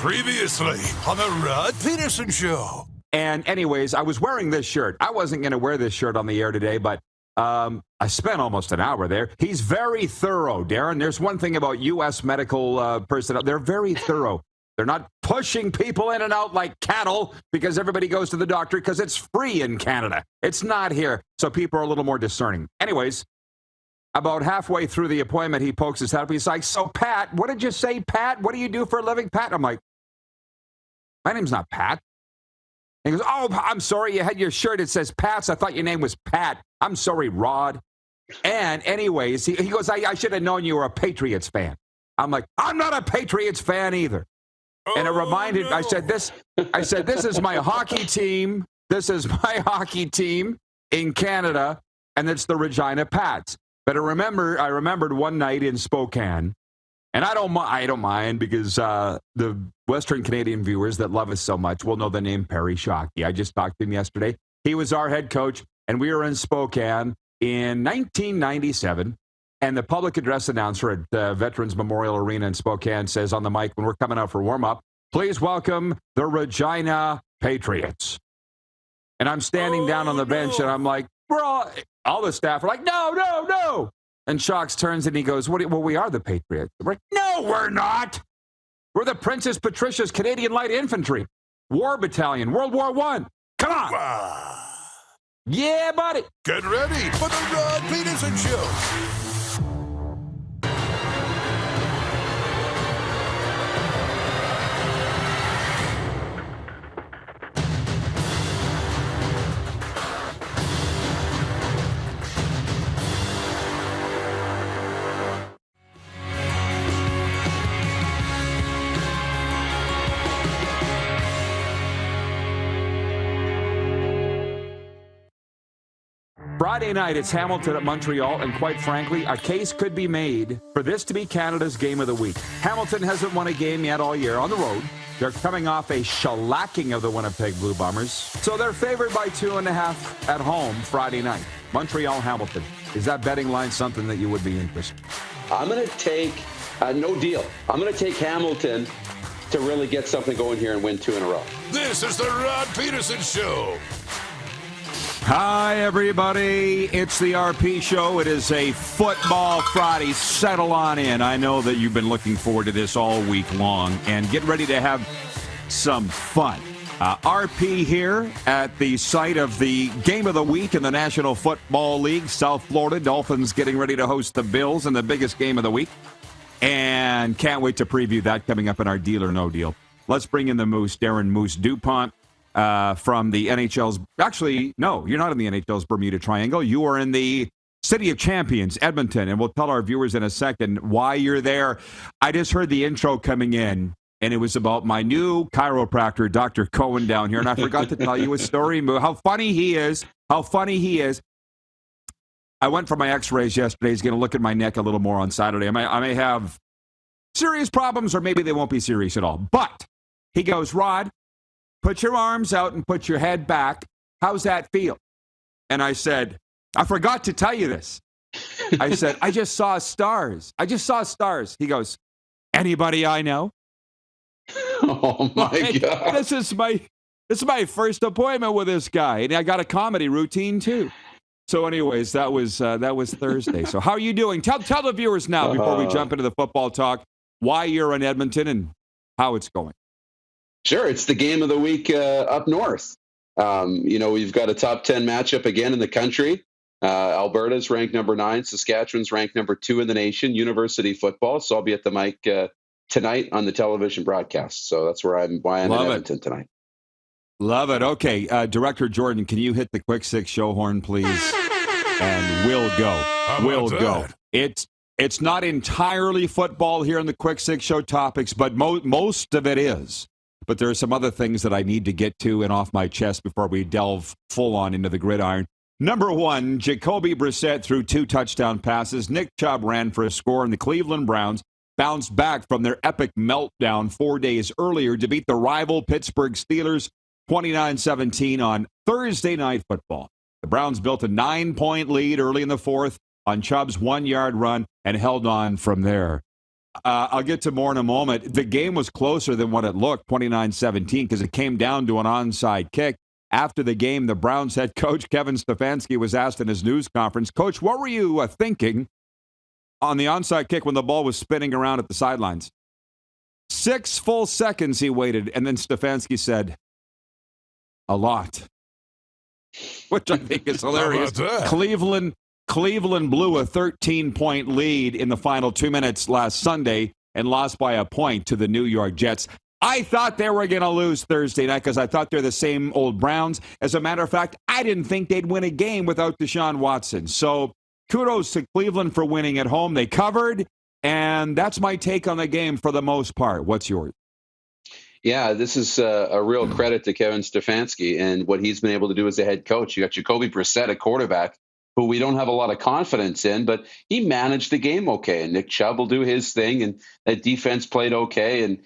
Previously on the Rod Pedersen Show. And anyways, I was wearing this shirt. I wasn't going to wear this shirt on the air today, but I spent almost an hour there. He's very thorough, Darren. There's one thing about U.S. medical personnel. They're very thorough. They're not pushing people in and out like cattle because everybody goes to the doctor because it's free in Canada. It's not here. So people are a little more discerning. Anyways, about halfway through the appointment, he pokes his head up. He's like, so, Pat, what did you say, Pat? What do you do for a living, Pat? I'm like, my name's not Pat. And he goes, oh, I'm sorry, you had your shirt. It says Pat's. I thought your name was Pat. I'm sorry, Rod. And anyways, he goes, I should have known you were a Patriots fan. I'm like, I'm not a Patriots fan either. And it reminded, I said, this is my hockey team. This is my hockey team in Canada, and it's the Regina Pats. But I remembered one night in Spokane, and I don't mind because the Western Canadian viewers that love us so much will know the name Perry Shockey. I just talked to him yesterday. He was our head coach, and we were in Spokane in 1997. And the public address announcer at the Veterans Memorial Arena in Spokane says on the mic when we're coming out for warm-up, please welcome the Regina Patriots. And I'm standing down on the bench, and I'm like, we're all the staff are like, no. And Shocks turns and he goes, well, we are the Patriots. We're like, no, we're not. We're the Princess Patricia's Canadian Light Infantry, War Battalion, World War I. Come on. Wow. Yeah, buddy. Get ready for the Rod Pedersen Show. Friday night, it's Hamilton at Montreal, and quite frankly, a case could be made for this to be Canada's game of the week. Hamilton hasn't won a game yet all year on the road. They're coming off a shellacking of the Winnipeg Blue Bombers, so they're favored by 2.5 at home Friday night. Montreal, Hamilton. Is that betting line something that you would be interested in? I'm going to take, no deal. I'm going to take Hamilton to really get something going here and win 2 in a row. This is the Rod Pedersen Show. Hi, everybody. It's the RP Show. It is a Football Friday. Settle on in. I know that you've been looking forward to this all week long, and get ready to have some fun. RP here at the site of the game of the week in the National Football League. South Florida Dolphins getting ready to host the Bills in the biggest game of the week, and can't wait to preview that coming up in our Deal or No Deal. Let's bring in the Moose, Darren Moose DuPont. From the NHL's, actually, no, you're not in the NHL's Bermuda Triangle. You are in the City of Champions, Edmonton, and we'll tell our viewers in a second why you're there. I just heard the intro coming in, and it was about my new chiropractor, Dr. Cohen, down here, and I forgot to tell you a story. How funny he is. I went for my x-rays yesterday. He's going to look at my neck a little more on Saturday. I may have serious problems, or maybe they won't be serious at all. But he goes, Rod, put your arms out and put your head back. How's that feel? And I said, I forgot to tell you this. I said, I just saw stars. He goes, anybody I know? Oh, my God. This is my first appointment with this guy. And I got a comedy routine, too. So anyways, that was Thursday. So how are you doing? Tell the viewers now, before we jump into the football talk, why you're in Edmonton and how it's going. Sure, it's the game of the week up north. We've got a top 10 matchup again in the country. Alberta's ranked number 9. Saskatchewan's ranked number 2 in the nation, university football. So I'll be at the mic tonight on the television broadcast. So that's why I'm in Edmonton tonight. Love it. Okay, Director Jordan, can you hit the quick six show horn, please? And we'll go. We'll go. It's not entirely football here in the quick six show topics, but most of it is. But there are some other things that I need to get to and off my chest before we delve full on into the gridiron. Number 1, Jacoby Brissett threw 2 touchdown passes. Nick Chubb ran for a score, and the Cleveland Browns bounced back from their epic meltdown 4 days earlier to beat the rival Pittsburgh Steelers 29-17 on Thursday Night Football. The Browns built a 9-point lead early in the fourth on Chubb's 1-yard run and held on from there. I'll get to more in a moment. The game was closer than what it looked, 29-17, because it came down to an onside kick. After the game, the Browns head coach, Kevin Stefanski, was asked in his news conference, Coach, what were you thinking on the onside kick when the ball was spinning around at the sidelines? 6 full seconds he waited, and then Stefanski said, a lot, which I think is hilarious. Cleveland blew a 13-point lead in the final 2 minutes last Sunday and lost by a point to the New York Jets. I thought they were going to lose Thursday night because I thought they're the same old Browns. As a matter of fact, I didn't think they'd win a game without Deshaun Watson. So kudos to Cleveland for winning at home. They covered, and that's my take on the game for the most part. What's yours? Yeah, this is a real credit to Kevin Stefanski and what he's been able to do as a head coach. You got Jacoby Brissett, a quarterback, who we don't have a lot of confidence in, but he managed the game okay. And Nick Chubb will do his thing, and that defense played okay. And,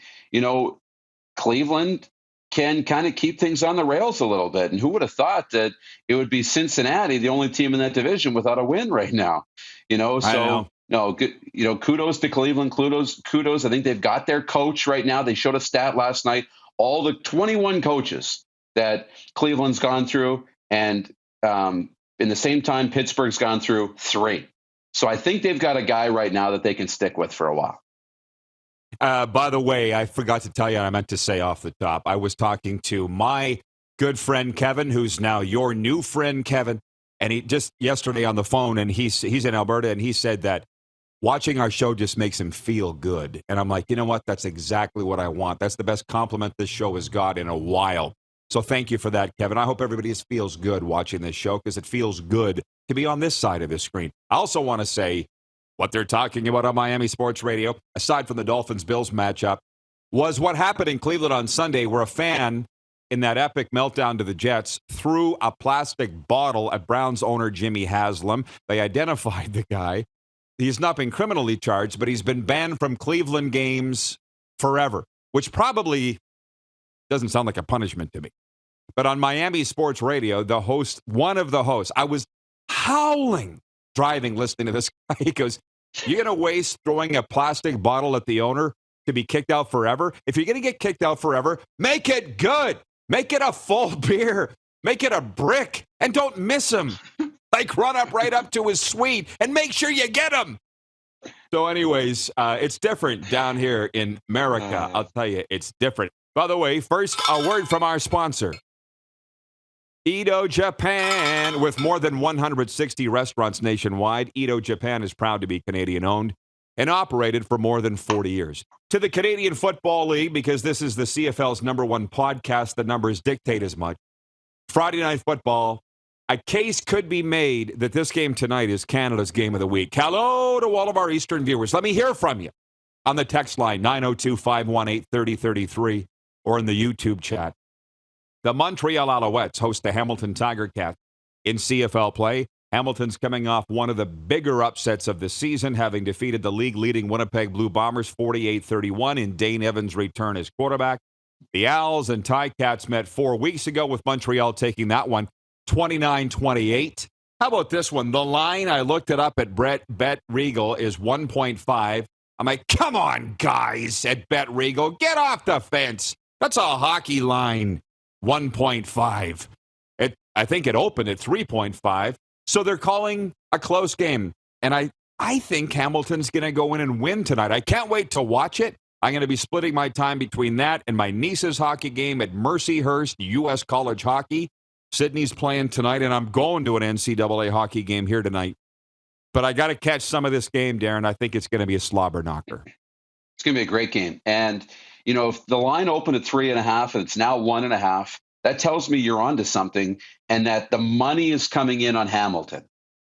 Cleveland can kind of keep things on the rails a little bit. And who would have thought that it would be Cincinnati, the only team in that division without a win right now? No, good. Kudos to Cleveland. Kudos. I think they've got their coach right now. They showed a stat last night. All the 21 coaches that Cleveland's gone through, and in the same time, Pittsburgh's gone through 3. So I think they've got a guy right now that they can stick with for a while. By the way, I forgot to tell you, I meant to say off the top, I was talking to my good friend Kevin, who's now your new friend Kevin, and he just yesterday on the phone, and he's in Alberta, and he said that watching our show just makes him feel good. And I'm like, you know what? That's exactly what I want. That's the best compliment this show has got in a while. So thank you for that, Kevin. I hope everybody feels good watching this show because it feels good to be on this side of the screen. I also want to say what they're talking about on Miami Sports Radio, aside from the Dolphins-Bills matchup, was what happened in Cleveland on Sunday, where a fan in that epic meltdown to the Jets threw a plastic bottle at Browns owner Jimmy Haslam. They identified the guy. He's not been criminally charged, but he's been banned from Cleveland games forever, which probably doesn't sound like a punishment to me. But on Miami Sports Radio, one of the hosts, I was howling driving, listening to this guy. He goes, you're going to waste throwing a plastic bottle at the owner to be kicked out forever? If you're going to get kicked out forever, make it good. Make it a full beer. Make it a brick. And don't miss him. Like run right up to his suite and make sure you get him. So anyways, it's different down here in America. I'll tell you, it's different. By the way, first, a word from our sponsor. Edo Japan. With more than 160 restaurants nationwide, Edo Japan is proud to be Canadian-owned and operated for more than 40 years. To the Canadian Football League, because this is the CFL's #1 podcast, the numbers dictate as much. Friday Night Football, a case could be made that this game tonight is Canada's game of the week. Hello to all of our Eastern viewers. Let me hear from you on the text line, 902-518-3033, or in the YouTube chat. The Montreal Alouettes host the Hamilton Tiger Cats in CFL play. Hamilton's coming off one of the bigger upsets of the season, having defeated the league-leading Winnipeg Blue Bombers 48-31 in Dane Evans' return as quarterback. The Owls and Ticats met 4 weeks ago, with Montreal taking that one 29-28. How about this one? The line, I looked it up at Bet Regal, is 1.5. I'm like, come on, guys, at Bet Regal. Get off the fence. That's a hockey line, 1.5. I think it opened at 3.5. So they're calling a close game. And I think Hamilton's going to go in and win tonight. I can't wait to watch it. I'm going to be splitting my time between that and my niece's hockey game at Mercyhurst U.S. College Hockey. Sydney's playing tonight, and I'm going to an NCAA hockey game here tonight. But I got to catch some of this game, Darren. I think it's going to be a slobber knocker. It's going to be a great game. And, if the line opened at 3.5 and it's now 1.5, that tells me you're onto something and that the money is coming in on Hamilton.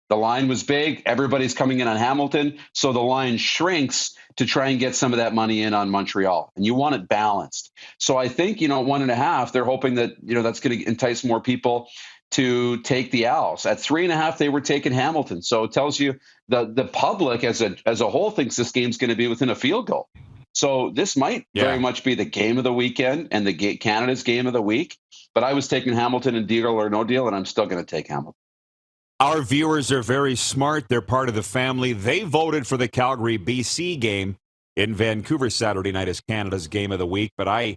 The line was big. Everybody's coming in on Hamilton. So the line shrinks to try and get some of that money in on Montreal. And you want it balanced. So I think, 1.5, they're hoping that, that's going to entice more people to take the Owls. At 3.5, they were taking Hamilton. So it tells you the public as a whole thinks this game's going to be within a field goal. So this might very much be the game of the weekend and Canada's game of the week. But I was taking Hamilton in deal or no deal, and I'm still going to take Hamilton. Our viewers are very smart. They're part of the family. They voted for the Calgary BC game. in Vancouver Saturday night as Canada's game of the week, but I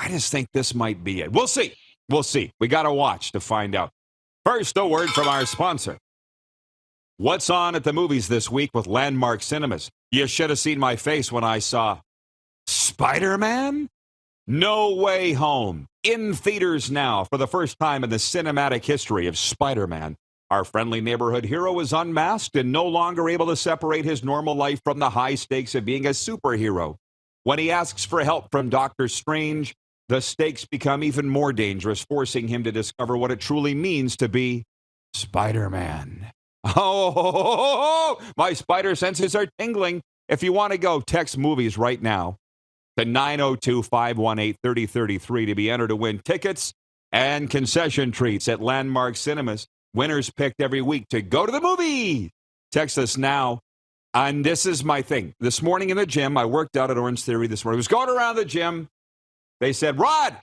just think this might be it. We'll see. We'll see. We got to watch to find out. First, a word from our sponsor. What's on at the movies this week with Landmark Cinemas? You should have seen my face when I saw Spider-Man? No Way Home. In theaters now for the first time in the cinematic history of Spider-Man. Our friendly neighborhood hero is unmasked and no longer able to separate his normal life from the high stakes of being a superhero. When he asks for help from Doctor Strange, the stakes become even more dangerous, forcing him to discover what it truly means to be Spider-Man. Oh, my spider senses are tingling. If you want to go, text movies right now to 902-518-3033 to be entered to win tickets and concession treats at Landmark Cinemas. Winners picked every week to go to the movie. Text us now. And this is my thing. This morning in the gym, I worked out at Orange Theory this morning. I was going around the gym. They said, Rod,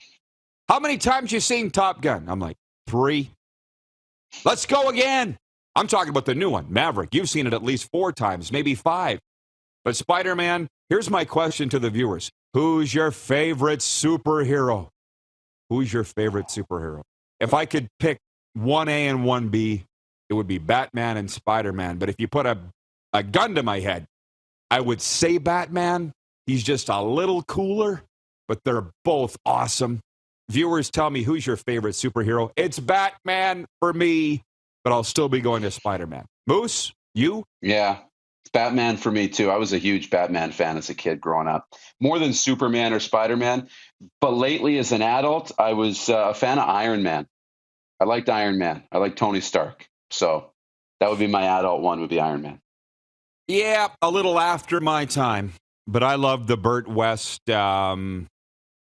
how many times you seen Top Gun? I'm like, 3. Let's go again. I'm talking about the new one, Maverick. You've seen it at least 4 times, maybe 5. But Spider-Man, here's my question to the viewers. Who's your favorite superhero? Who's your favorite superhero? If I could pick 1A and 1B, it would be Batman and Spider-Man. But if you put a gun to my head, I would say Batman. He's just a little cooler, but they're both awesome. Viewers, tell me, who's your favorite superhero? It's Batman for me, but I'll still be going to Spider-Man. Moose, you? Yeah, it's Batman for me too. I was a huge Batman fan as a kid growing up, more than Superman or Spider-Man. But lately, as an adult, I was a fan of Iron Man. I liked Iron Man. I like Tony Stark. So that would be my adult one, would be Iron Man. Yeah, a little after my time. But I love the Burt West, the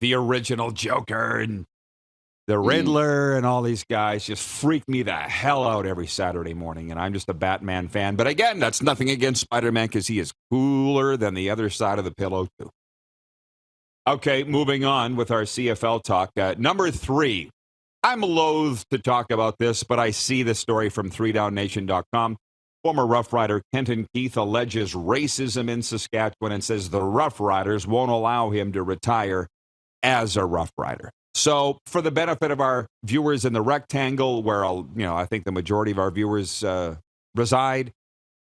original Joker, and the Riddler, and all these guys just freak me the hell out every Saturday morning. And I'm just a Batman fan. But again, that's nothing against Spider-Man because he is cooler than the other side of the pillow, too. Okay, moving on with our CFL talk. Number 3. I'm loath to talk about this, but I see the story from 3downnation.com. Former Rough Rider Kenton Keith alleges racism in Saskatchewan and says the Rough Riders won't allow him to retire as a Rough Rider. So for the benefit of our viewers in the rectangle where I think the majority of our viewers reside,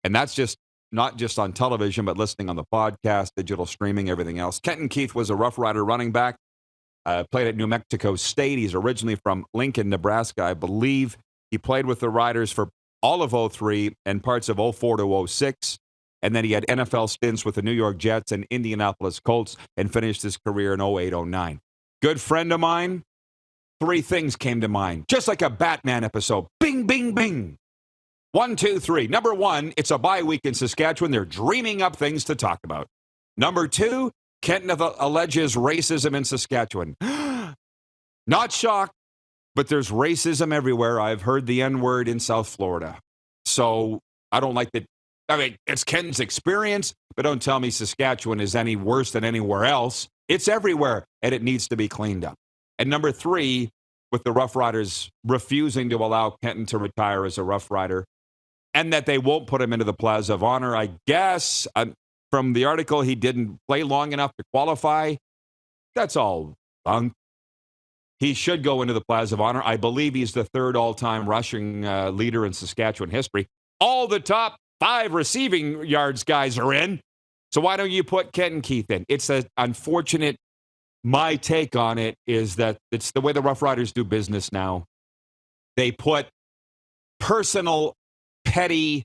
and that's just not just on television, but listening on the podcast, digital streaming, everything else. Kenton Keith was a Rough Rider running back. Played at New Mexico State. He's originally from Lincoln, Nebraska, I believe. He played with the Riders for all of 03 and parts of 04 to 06. And then he had NFL stints with the New York Jets and Indianapolis Colts and finished his career in 08-09. Good friend of mine. 3 things came to mind, just like a Batman episode. Bing, bing, bing. 1, 2, 3. Number 1, it's a bye week in Saskatchewan. They're dreaming up things to talk about. Number 2, Kenton alleges racism in Saskatchewan. Not shocked, but there's racism everywhere. I've heard the N-word in South Florida. So I don't like that. I mean, it's Kenton's experience, but don't tell me Saskatchewan is any worse than anywhere else. It's everywhere, and it needs to be cleaned up. And number 3, with the Rough Riders refusing to allow Kenton to retire as a Rough Rider, and that they won't put him into the Plaza of Honor, I guess. From the article, he didn't play long enough to qualify. That's all bunk. He should go into the Plaza of Honor. I believe he's the 3rd all-time rushing leader in Saskatchewan history. All the top 5 receiving yards guys are in. So why don't you put Kenton Keith in? It's unfortunate. My take on it is that it's the way the Rough Riders do business now. They put personal, petty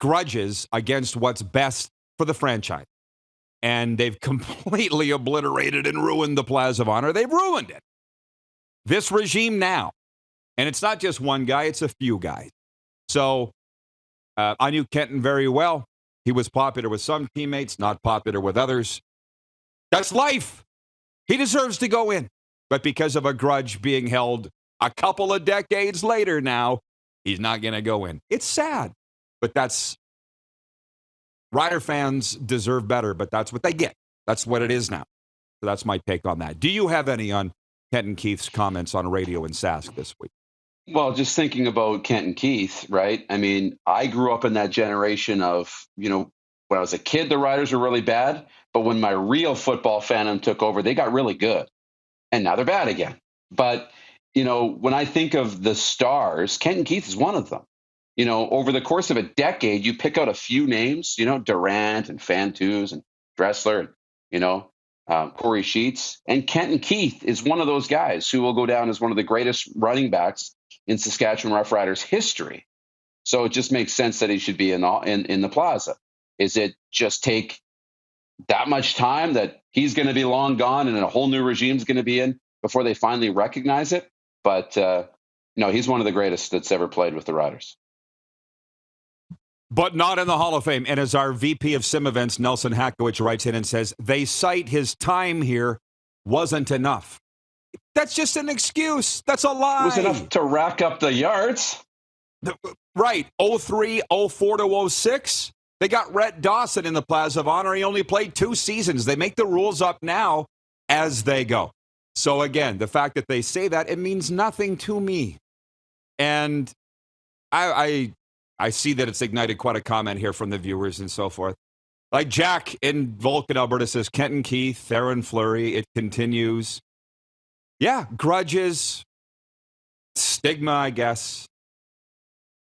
grudges against what's best for the franchise. And they've completely obliterated and ruined the Plaza of Honor. They've ruined it. This regime now, and it's not just one guy, it's a few guys. So I knew Kenton very well. He was popular with some teammates, not popular with others. That's life. He deserves to go in. But because of a grudge being held a couple of decades later now, he's not going to go in. It's sad. But Rider fans deserve better, but that's what they get. That's what it is now. So that's my take on that. Do you have any on Kenton Keith's comments on radio in Sask this week? Well, just thinking about Kenton Keith, right? I mean, I grew up in that generation of, when I was a kid, the Riders were really bad. But when my real football fandom took over, they got really good. And now they're bad again. But, when I think of the stars, Kenton Keith is one of them. Over the course of a decade, you pick out a few names, Durant and Fantus and Dressler, Corey Sheets. And Kenton Keith is one of those guys who will go down as one of the greatest running backs in Saskatchewan Roughriders history. So it just makes sense that he should be in the plaza. Is it just take that much time that he's going to be long gone and a whole new regime is going to be in before they finally recognize it? But no, he's one of the greatest that's ever played with the Riders. But not in the Hall of Fame. And as our VP of Sim Events, Nelson Hackowicz, writes in and says, they cite his time here wasn't enough. That's just an excuse. That's a lie. It was enough to rack up the yards. Right. 03, 04 to 06. They got Rhett Dawson in the Plaza of Honor. He only played 2 seasons. They make the rules up now as they go. So again, the fact that they say that, it means nothing to me. And I see that it's ignited quite a comment here from the viewers and so forth. Like Jack in Vulcan, Alberta says, Kenton Keith, Theron Fleury, it continues. Yeah, grudges, stigma, I guess.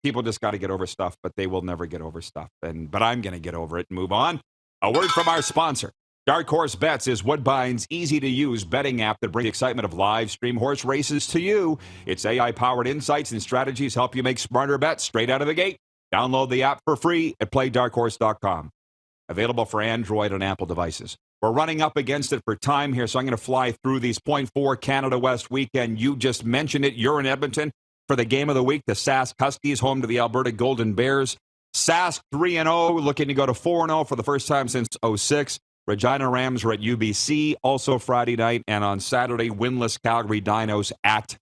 People just got to get over stuff, but they will never get over stuff. But I'm going to get over it and move on. A word from our sponsor. Dark Horse Bets is Woodbine's easy-to-use betting app that brings the excitement of live stream horse races to you. Its AI-powered insights and strategies help you make smarter bets straight out of the gate. Download the app for free at playdarkhorse.com. Available for Android and Apple devices. We're running up against it for time here, so I'm going to fly through these. .4 Canada West weekend. You just mentioned it. You're in Edmonton for the game of the week. The Sask Huskies home to the Alberta Golden Bears. Sask 3-0, looking to go to 4-0 for the first time since 2006. Regina Rams are at UBC, also Friday night, and on Saturday, winless Calgary Dinos at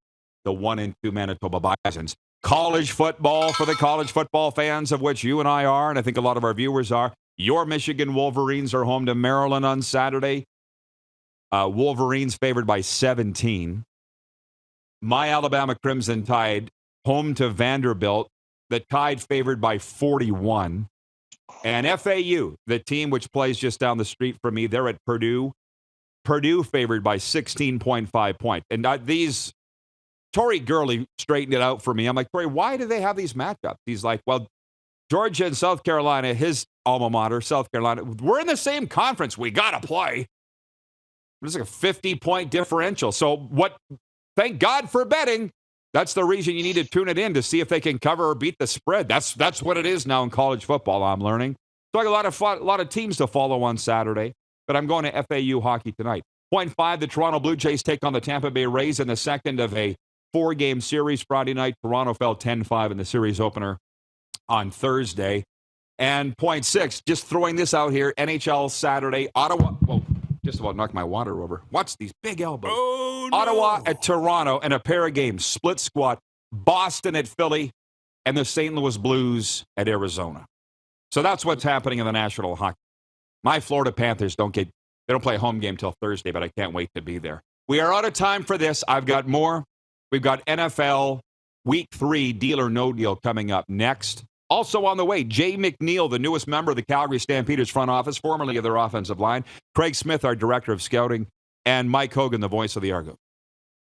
the 1-2 Manitoba Bisons. College football for the college football fans, of which you and I are, and I think a lot of our viewers are. Your Michigan Wolverines are home to Maryland on Saturday. Wolverines favored by 17. My Alabama Crimson Tide home to Vanderbilt. The Tide favored by 41. And FAU, the team which plays just down the street from me, they're at Purdue. Purdue favored by 16.5 points. And these, Tori Gurley straightened it out for me. I'm like, Tori, why do they have these matchups? He's like, well, Georgia and South Carolina, his alma mater, South Carolina, we're in the same conference. We got to play. It's like a 50-point differential. So what? Thank God for betting. That's the reason you need to tune it in to see if they can cover or beat the spread. That's what it is now in college football, I'm learning. So I got a lot of teams to follow on Saturday, but I'm going to FAU hockey tonight. .5, the Toronto Blue Jays take on the Tampa Bay Rays in the second of a 4-game series Friday night. Toronto fell 10-5 in the series opener on Thursday. And .6, just throwing this out here, NHL Saturday, Ottawa. Whoa, just about knocked my water over. Watch these big elbows. Oh, no. Ottawa at Toronto and a pair of games, split squad. Boston at Philly and the St. Louis Blues at Arizona. So that's what's happening in the National Hockey. My Florida Panthers don't play a home game till Thursday, but I can't wait to be there. We are out of time for this. I've got more. We've got NFL Week 3 Deal or No Deal coming up next. Also on the way, Jay McNeil, the newest member of the Calgary Stampeders front office, formerly of their offensive line. Craig Smith, our director of scouting. And Mike Hogan, the voice of the Argo.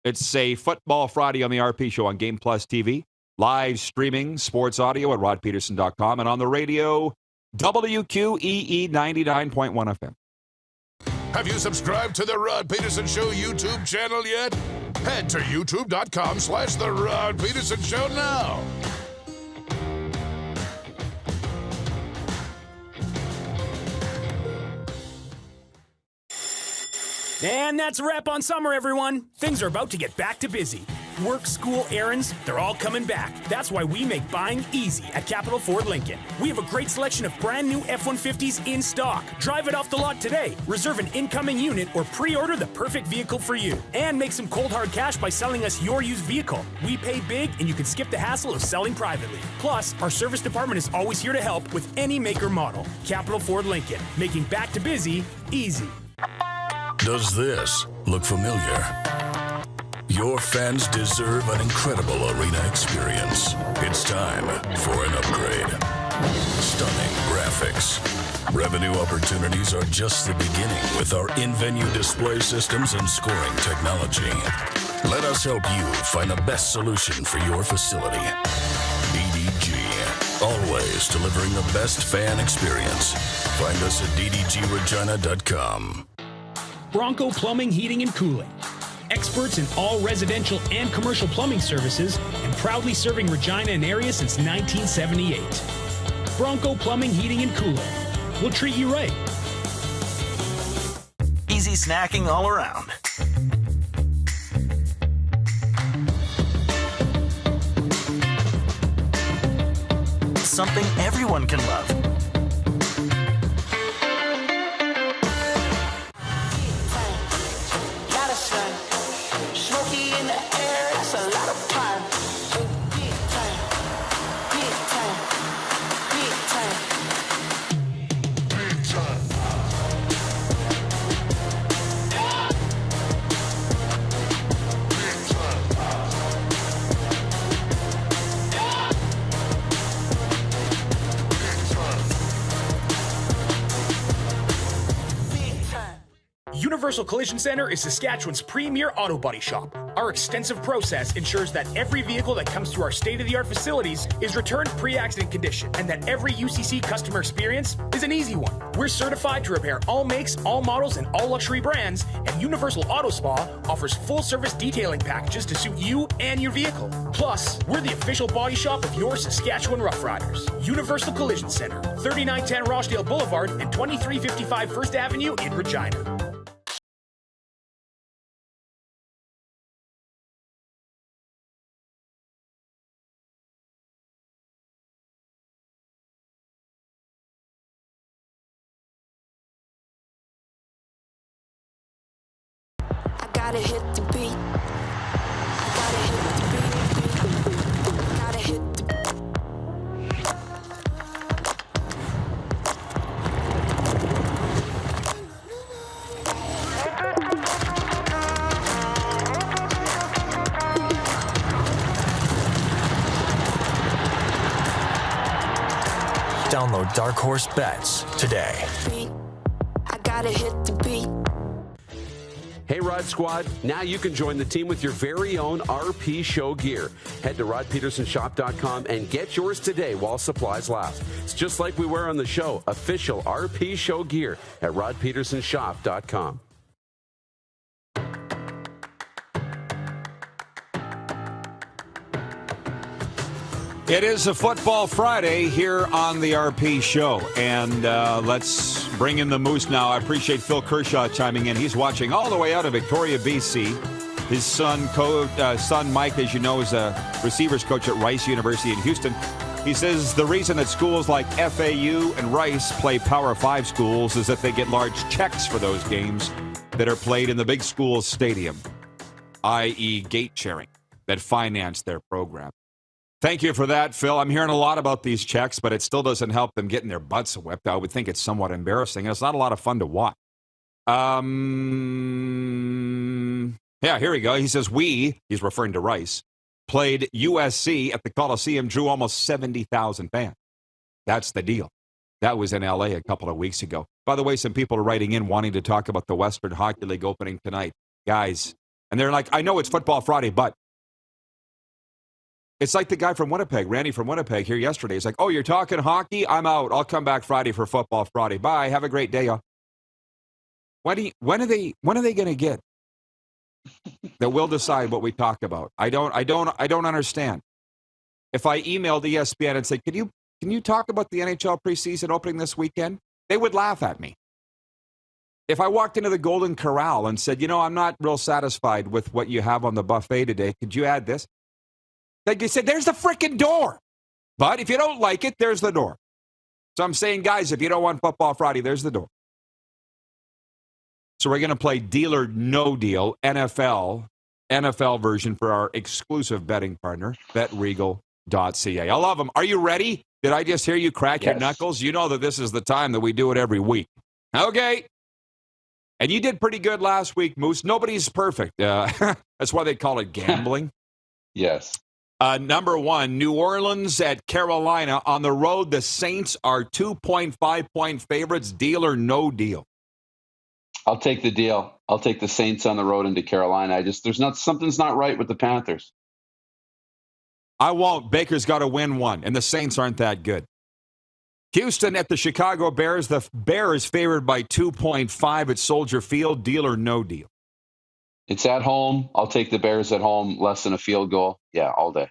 It's a Football Friday on the RP Show on Game Plus TV. Live streaming sports audio at rodpeterson.com. And on the radio, WQEE 99.1 FM. Have you subscribed to the Rod Peterson Show YouTube channel yet? Head to youtube.com/The Rod Peterson Show now. And that's a wrap on summer, everyone. Things are about to get back to busy. Work, school, errands, they're all coming back. That's why we make buying easy at Capital Ford Lincoln. We have a great selection of brand new F-150s in stock. Drive it off the lot today. Reserve an incoming unit or pre-order the perfect vehicle for you. And make some cold hard cash by selling us your used vehicle. We pay big and you can skip the hassle of selling privately. Plus, our service department is always here to help with any make or model. Capital Ford Lincoln, making back to busy easy. Does this look familiar? Your fans deserve an incredible arena experience. It's time for an upgrade. Stunning brand graphics. Revenue opportunities are just the beginning with our in-venue display systems and scoring technology. Let us help you find the best solution for your facility. DDG, always delivering the best fan experience. Find us at ddgregina.com. Bronco Plumbing, Heating, and Cooling. Experts in all residential and commercial plumbing services and proudly serving Regina and area since 1978. Bronco Plumbing, Heating, and Cooling. We'll treat you right. Easy snacking all around. Something everyone can love. Universal Collision Center is Saskatchewan's premier auto body shop. Our extensive process ensures that every vehicle that comes through our state-of-the-art facilities is returned pre-accident condition, and that every UCC customer experience is an easy one. We're certified to repair all makes, all models, and all luxury brands, and Universal Auto Spa offers full-service detailing packages to suit you and your vehicle. Plus, we're the official body shop of your Saskatchewan Rough Riders. Universal Collision Center, 3910 Rochdale Boulevard and 2355 First Avenue in Regina. Gotta hit the beat. Gotta hit the beat. Gotta hit the Download Dark Horse Bets today. beat. I gotta hit the beat. Hey, Rod Squad, now you can join the team with your very own RP Show gear. Head to rodpetersonshop.com and get yours today while supplies last. It's just like we wear on the show, official RP Show gear at rodpetersonshop.com. It is a Football Friday here on the RP Show, and let's bring in the Moose now. I appreciate Phil Kershaw chiming in. He's watching all the way out of Victoria, BC. His son Mike, as you know, is a receivers coach at Rice University in Houston. He says the reason that schools like FAU and Rice play Power 5 schools is that they get large checks for those games that are played in the big school's stadium, i.e. gate sharing, that finance their program. Thank you for that, Phil. I'm hearing a lot about these checks, but it still doesn't help them getting their butts whipped. I would think it's somewhat embarrassing, and it's not a lot of fun to watch. Yeah, here we go. He says, he's referring to Rice, played USC at the Coliseum, drew almost 70,000 fans. That's the deal. That was in L.A. a couple of weeks ago. By the way, some people are writing in wanting to talk about the Western Hockey League opening tonight. Guys, and they're like, I know it's Football Friday, but it's like the guy from Winnipeg, Randy from Winnipeg, here yesterday. He's like, oh, you're talking hockey? I'm out. I'll come back Friday for Football Friday. Bye. Have a great day, y'all. When are they going to get that we'll decide what we talk about? I don't understand. If I emailed ESPN and said, can you talk about the NHL preseason opening this weekend? They would laugh at me. If I walked into the Golden Corral and said, I'm not real satisfied with what you have on the buffet today, could you add this? Like you said, there's the frickin' door. But if you don't like it, there's the door. So I'm saying, guys, if you don't want Football Friday, there's the door. So we're going to play Deal or No Deal, NFL version for our exclusive betting partner, BetRegal.ca. I love them. Are you ready? Did I just hear you crack your knuckles? You know that this is the time that we do it every week. Okay. And you did pretty good last week, Moose. Nobody's perfect. That's why they call it gambling. Yes. Number one, New Orleans at Carolina. On the road, the Saints are 2.5-point favorites. Deal or no deal? I'll take the deal. I'll take the Saints on the road into Carolina. Something's not right with the Panthers. I won't. Baker's got to win one, and the Saints aren't that good. Houston at the Chicago Bears. The Bears favored by 2.5 at Soldier Field. Deal or no deal? It's at home. I'll take the Bears at home, less than a field goal. Yeah, all day.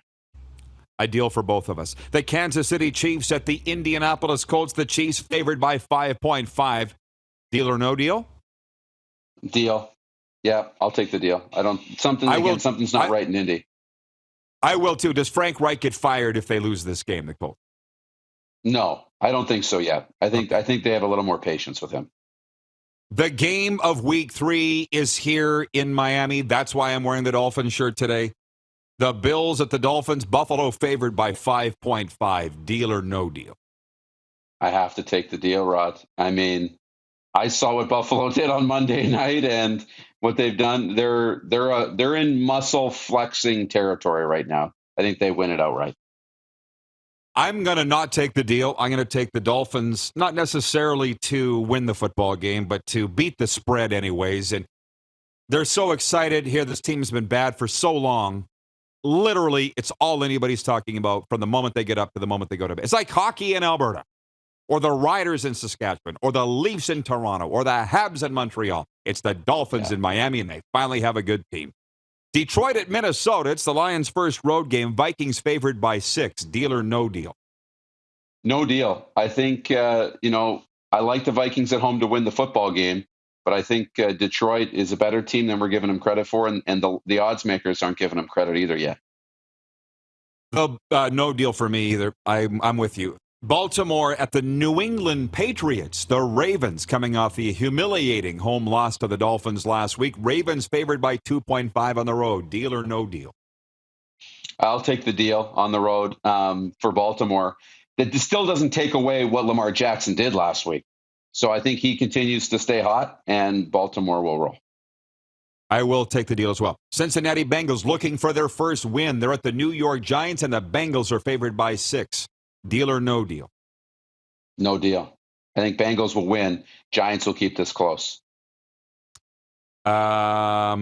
Ideal for both of us. The Kansas City Chiefs at the Indianapolis Colts. The Chiefs favored by 5.5. Deal or no deal? Deal. Yeah, I'll take the deal. Something's not right in Indy. I will too. Does Frank Reich get fired if they lose this game, the Colts? No, I don't think so yet. I think they have a little more patience with him. The game of week 3 is here in Miami. That's why I'm wearing the Dolphins shirt today. The Bills at the Dolphins. Buffalo favored by 5.5. Deal or no deal? I have to take the deal, Rod. I mean, I saw what Buffalo did on Monday night and what they've done. They're in muscle flexing territory right now. I think they win it outright. I'm going to not take the deal. I'm going to take the Dolphins, not necessarily to win the football game, but to beat the spread anyways. And they're so excited here. This team's been bad for so long. Literally, it's all anybody's talking about from the moment they get up to the moment they go to bed. It's like hockey in Alberta, or the Riders in Saskatchewan, or the Leafs in Toronto, or the Habs in Montreal. It's the Dolphins in Miami, and they finally have a good team. Detroit at Minnesota. It's the Lions' first road game. Vikings favored by 6. Deal or no deal? No deal. I think, I like the Vikings at home to win the football game, but I think Detroit is a better team than we're giving them credit for, and the odds makers aren't giving them credit either yet. No deal for me either. I'm with you. Baltimore at the New England Patriots. The Ravens coming off the humiliating home loss to the Dolphins last week. Ravens favored by 2.5 on the road. Deal or no deal? I'll take the deal on the road for Baltimore. That still doesn't take away what Lamar Jackson did last week. So I think he continues to stay hot, and Baltimore will roll. I will take the deal as well. Cincinnati Bengals looking for their first win. They're at the New York Giants, and the Bengals are favored by 6. Deal or no deal? No deal. I think Bengals will win. Giants will keep this close. I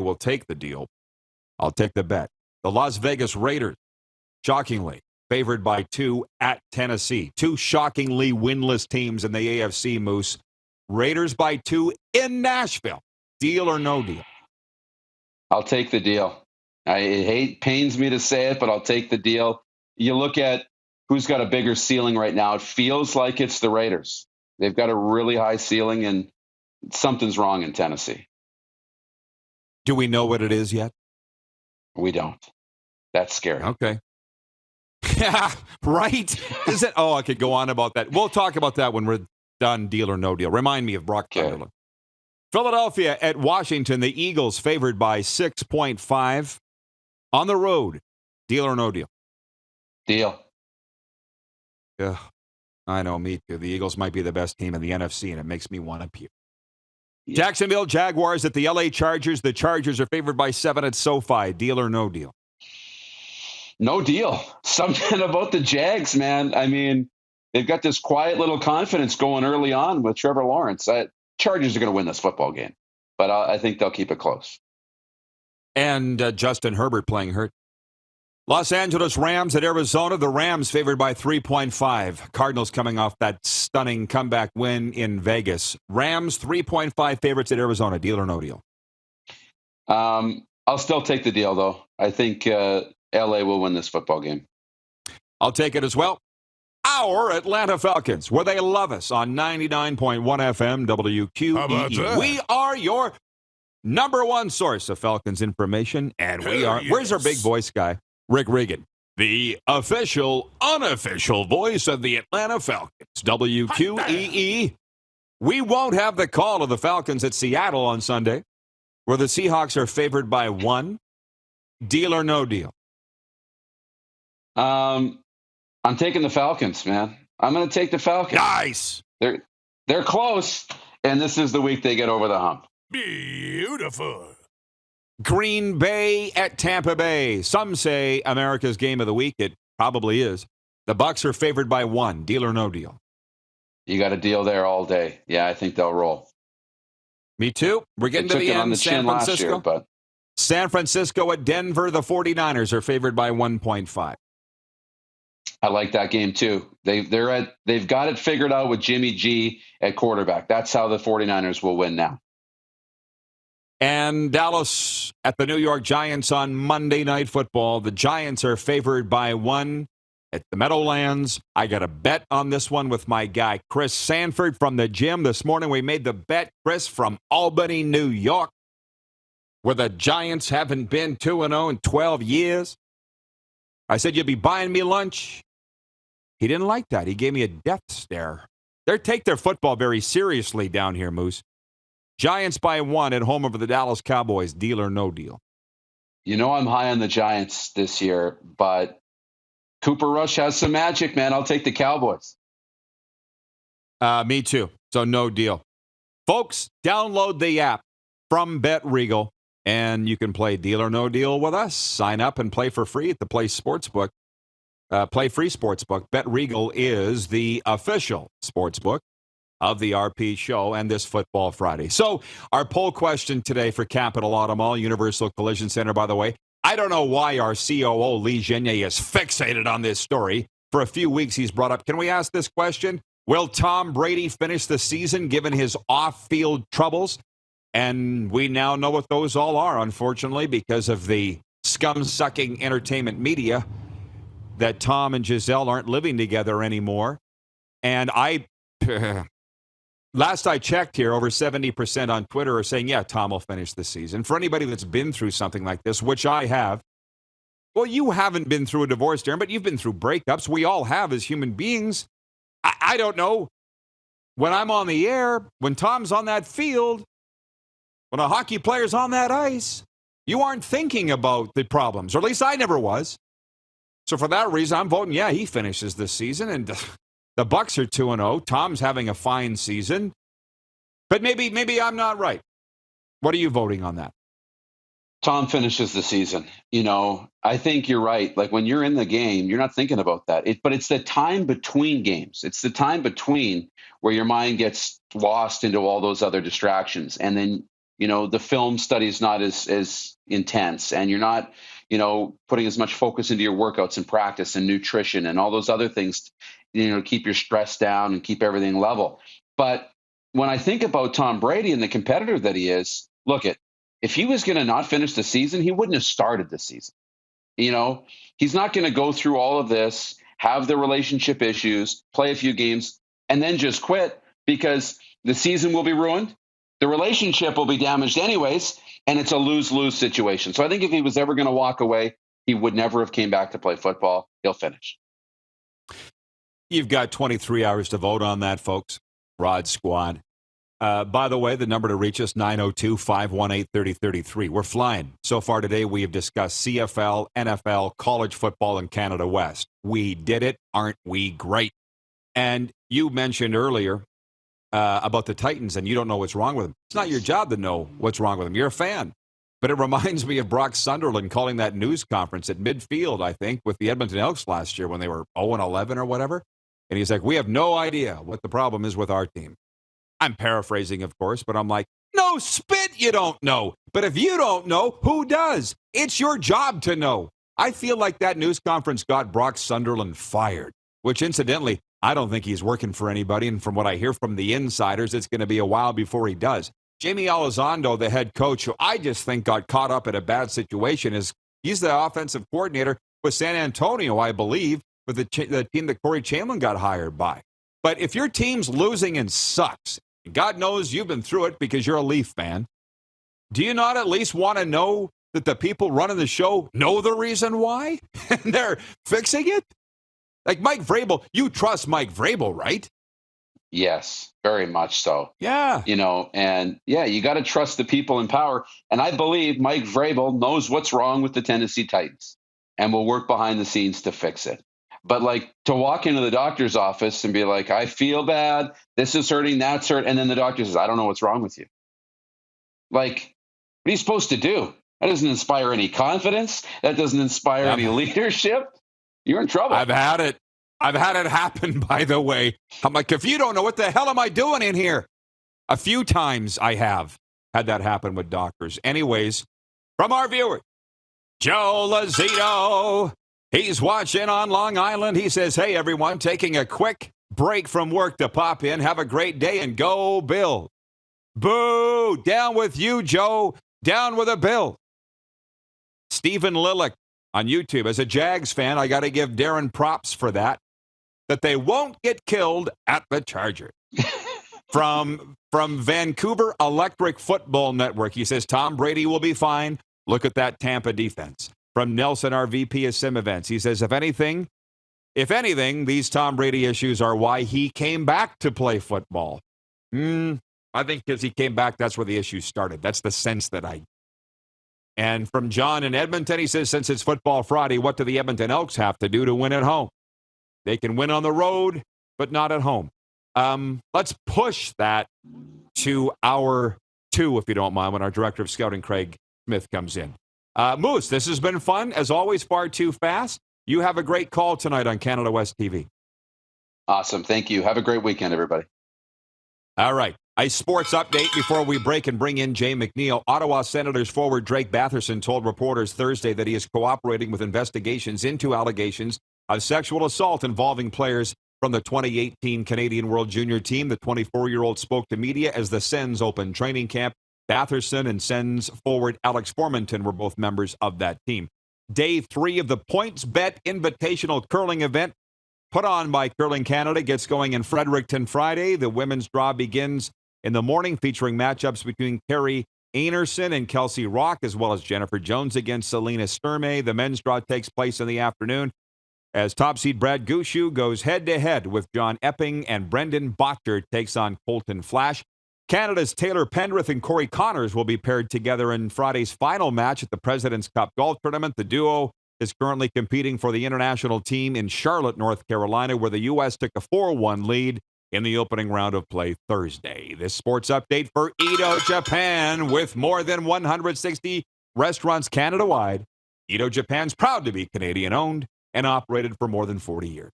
will take the deal. I'll take the bet. The Las Vegas Raiders, shockingly, favored by 2 at Tennessee. 2 shockingly winless teams in the AFC, Moose. Raiders by 2 in Nashville. Deal or no deal? I'll take the deal. Pains me to say it, but I'll take the deal. You look at who's got a bigger ceiling right now. It feels like it's the Raiders. They've got a really high ceiling, and something's wrong in Tennessee. Do we know what it is yet? We don't. That's scary. Okay. Yeah, right? Is it? Oh, I could go on about that. We'll talk about that when we're done. Deal or no deal. Remind me of Brock Sunderland. Philadelphia at Washington. The Eagles favored by 6.5 on the road. Deal or no deal? Deal. Yeah, I know, me too. The Eagles might be the best team in the NFC, and it makes me want to puke. Yeah. Jacksonville Jaguars at the LA Chargers. The Chargers are favored by 7 at SoFi. Deal or no deal? No deal. Something about the Jags, man. I mean, they've got this quiet little confidence going early on with Trevor Lawrence. Chargers are going to win this football game, but I think they'll keep it close. And Justin Herbert playing hurt. Los Angeles Rams at Arizona. The Rams favored by 3.5. Cardinals coming off that stunning comeback win in Vegas. Rams 3.5 favorites at Arizona. Deal or no deal? I'll still take the deal, though. I think LA will win this football game. I'll take it as well. Our Atlanta Falcons, where they love us on 99.1 FM WQEE. We are your number one source of Falcons information, and we are. Yes. Where's our big voice guy? Rick Regan, the official, unofficial voice of the Atlanta Falcons, WQEE. We won't have the call of the Falcons at Seattle on Sunday, where the Seahawks are favored by 1. Deal or no deal? I'm taking the Falcons, man. I'm going to take the Falcons. Nice. They're close, and this is the week they get over the hump. Beautiful. Green Bay at Tampa Bay. Some say America's game of the week. It probably is. The Bucs are favored by 1. Deal or no deal? You got a deal there all day. Yeah, I think they'll roll. Me too. We're getting to the end. On the San chin Francisco. last year, but San Francisco at Denver. The 49ers are favored by 1.5. I like that game too. They've got it figured out with Jimmy G at quarterback. That's how the 49ers will win now. And Dallas at the New York Giants on Monday Night Football. The Giants are favored by 1 at the Meadowlands. I got a bet on this one with my guy Chris Sanford from the gym. This morning we made the bet, Chris, from Albany, New York, where the Giants haven't been 2-0 in 12 years. I said, you'll be buying me lunch. He didn't like that. He gave me a death stare. They take their football very seriously down here, Moose. Giants by 1 at home over the Dallas Cowboys. Deal or no deal? You know I'm high on the Giants this year, but Cooper Rush has some magic, man. I'll take the Cowboys. Me too. So no deal. Folks, download the app from BetRegal, and you can play Deal or No Deal with us. Sign up and play for free at the Play Sportsbook. Play free sportsbook. BetRegal is the official sportsbook of the RP show and this Football Friday. So our poll question today for Capital Auto Mall, Universal Collision Center, by the way. I don't know why our COO, Lee Genier, is fixated on this story. For a few weeks, he's brought up, can we ask this question? Will Tom Brady finish the season given his off-field troubles? And we now know what those all are, unfortunately, because of the scum-sucking entertainment media that Tom and Giselle aren't living together anymore. And last I checked here, over 70% on Twitter are saying, yeah, Tom will finish the season. For anybody that's been through something like this, which I have, well, you haven't been through a divorce, Darren, but you've been through breakups. We all have as human beings. I don't know. When I'm on the air, when Tom's on that field, when a hockey player's on that ice, you aren't thinking about the problems, or at least I never was. So for that reason, I'm voting, yeah, he finishes this season, and the Bucs are 2-0. Tom's having a fine season. But maybe I'm not right. What are you voting on that? Tom finishes the season. You know, I think you're right. Like when you're in the game, you're not thinking about that. But it's the time between games. It's the time between where your mind gets lost into all those other distractions. And then, you know, the film study is not as intense, and you're not, you know, putting as much focus into your workouts and practice and nutrition and all those other things, you know, keep your stress down and keep everything level. But when I think about Tom Brady and the competitor that he is, look, if he was going to not finish the season, he wouldn't have started the season. You know, he's not going to go through all of this, have the relationship issues, play a few games, and then just quit, because the season will be ruined. The relationship will be damaged anyways, and it's a lose-lose situation. So I think if he was ever going to walk away, he would never have came back to play football. He'll finish. You've got 23 hours to vote on that, folks. Rod Squad. By the way, the number to reach us, 902-518-3033. We're flying. So far today, we have discussed CFL, NFL, college football, and Canada West. We did it. Aren't we great? And you mentioned earlier about the Titans, and you don't know what's wrong with them. It's not your job to know what's wrong with them. You're a fan. But it reminds me of Brock Sunderland calling that news conference at midfield, I think, with the Edmonton Elks last year when they were 0-11 or whatever. And he's like, we have no idea what the problem is with our team. I'm paraphrasing, of course, but I'm like, no spit, you don't know. But if you don't know, who does? It's your job to know. I feel like that news conference got Brock Sunderland fired, which incidentally, I don't think he's working for anybody. And from what I hear from the insiders, it's going to be a while before he does. Jamie Elizondo, the head coach, who I just think got caught up in a bad situation, he's the offensive coordinator with San Antonio, I believe, with the team that Corey Chamberlain got hired by. But if your team's losing and sucks, God knows you've been through it because you're a Leaf fan, do you not at least want to know that the people running the show know the reason why? And they're fixing it? Like Mike Vrabel, you trust Mike Vrabel, right? Yes, very much so. Yeah. You know, and yeah, you got to trust the people in power. And I believe Mike Vrabel knows what's wrong with the Tennessee Titans and will work behind the scenes to fix it. But like to walk into the doctor's office and be like, I feel bad, this is hurting, that's hurt. And then the doctor says, I don't know what's wrong with you. Like, what are you supposed to do? That doesn't inspire any confidence. That doesn't inspire any leadership. You're in trouble. I've had it happen, by the way. I'm like, if you don't know, what the hell am I doing in here? A few times I have had that happen with doctors. Anyways, from our viewers, Joe Lazito, he's watching on Long Island. He says, hey, everyone, taking a quick break from work to pop in. Have a great day and go Bill. Boo! Down with you, Joe. Down with a Bill. Stephen Lillick on YouTube. As a Jags fan, I got to give Darren props for that they won't get killed at the Chargers. From Vancouver Electric Football Network, he says, Tom Brady will be fine. Look at that Tampa defense. From Nelson, our VP of Sim Events, he says, if anything, these Tom Brady issues are why he came back to play football. I think because he came back, that's where the issues started. That's the sense that I... And from John in Edmonton, he says, since it's Football Friday, what do the Edmonton Elks have to do to win at home? They can win on the road, but not at home. Let's push that to hour 2, if you don't mind, when our director of scouting, Craig Smith, comes in. Moose, this has been fun. As always, far too fast. You have a great call tonight on Canada West TV. Awesome. Thank you. Have a great weekend, everybody. All right. A sports update before we break and bring in Jay McNeil. Ottawa Senators forward Drake Batherson told reporters Thursday that he is cooperating with investigations into allegations of sexual assault involving players from the 2018 Canadian World Junior team. The 24-year-old spoke to media as the Sens opened training camp. Batherson and Sens forward Alex Formanton were both members of that team. Day 3 of the PointsBet Invitational Curling event put on by Curling Canada gets going in Fredericton Friday. The women's draw begins in the morning, featuring matchups between Carrie Anerson and Kelsey Rock, as well as Jennifer Jones against Selena Sturmey. The men's draw takes place in the afternoon as top seed Brad Gushue goes head-to-head with John Epping, and Brendan Bottcher takes on Colton Flash. Canada's Taylor Pendrith and Corey Connors will be paired together in Friday's final match at the President's Cup Golf Tournament. The duo is currently competing for the international team in Charlotte, North Carolina, where the U.S. took a 4-1 lead in the opening round of play Thursday. This sports update for Edo, Japan. With more than 160 restaurants Canada-wide, Edo Japan's proud to be Canadian-owned and operated for more than 40 years.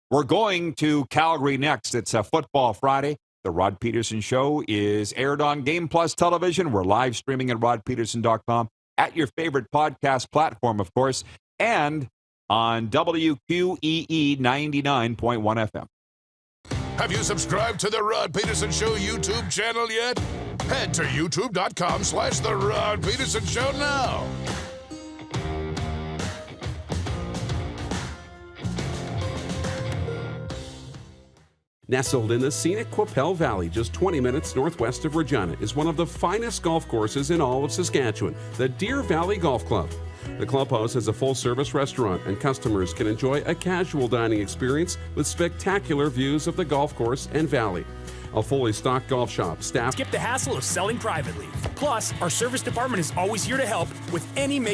We're going to Calgary next. It's a Football Friday. The Rod Pedersen Show is aired on Game Plus Television. We're live streaming at rodpedersen.com, at your favorite podcast platform, of course, and on WQEE 99.1 FM. Have you subscribed to the Rod Pedersen Show YouTube channel yet? Head to youtube.com/The Rod Pedersen Show now. Nestled in the scenic Qu'Appelle Valley, just 20 minutes northwest of Regina, is one of the finest golf courses in all of Saskatchewan, the Deer Valley Golf Club. The clubhouse has a full-service restaurant, and customers can enjoy a casual dining experience with spectacular views of the golf course and valley. A fully stocked golf shop, staff... Skip the hassle of selling privately. Plus, our service department is always here to help with any make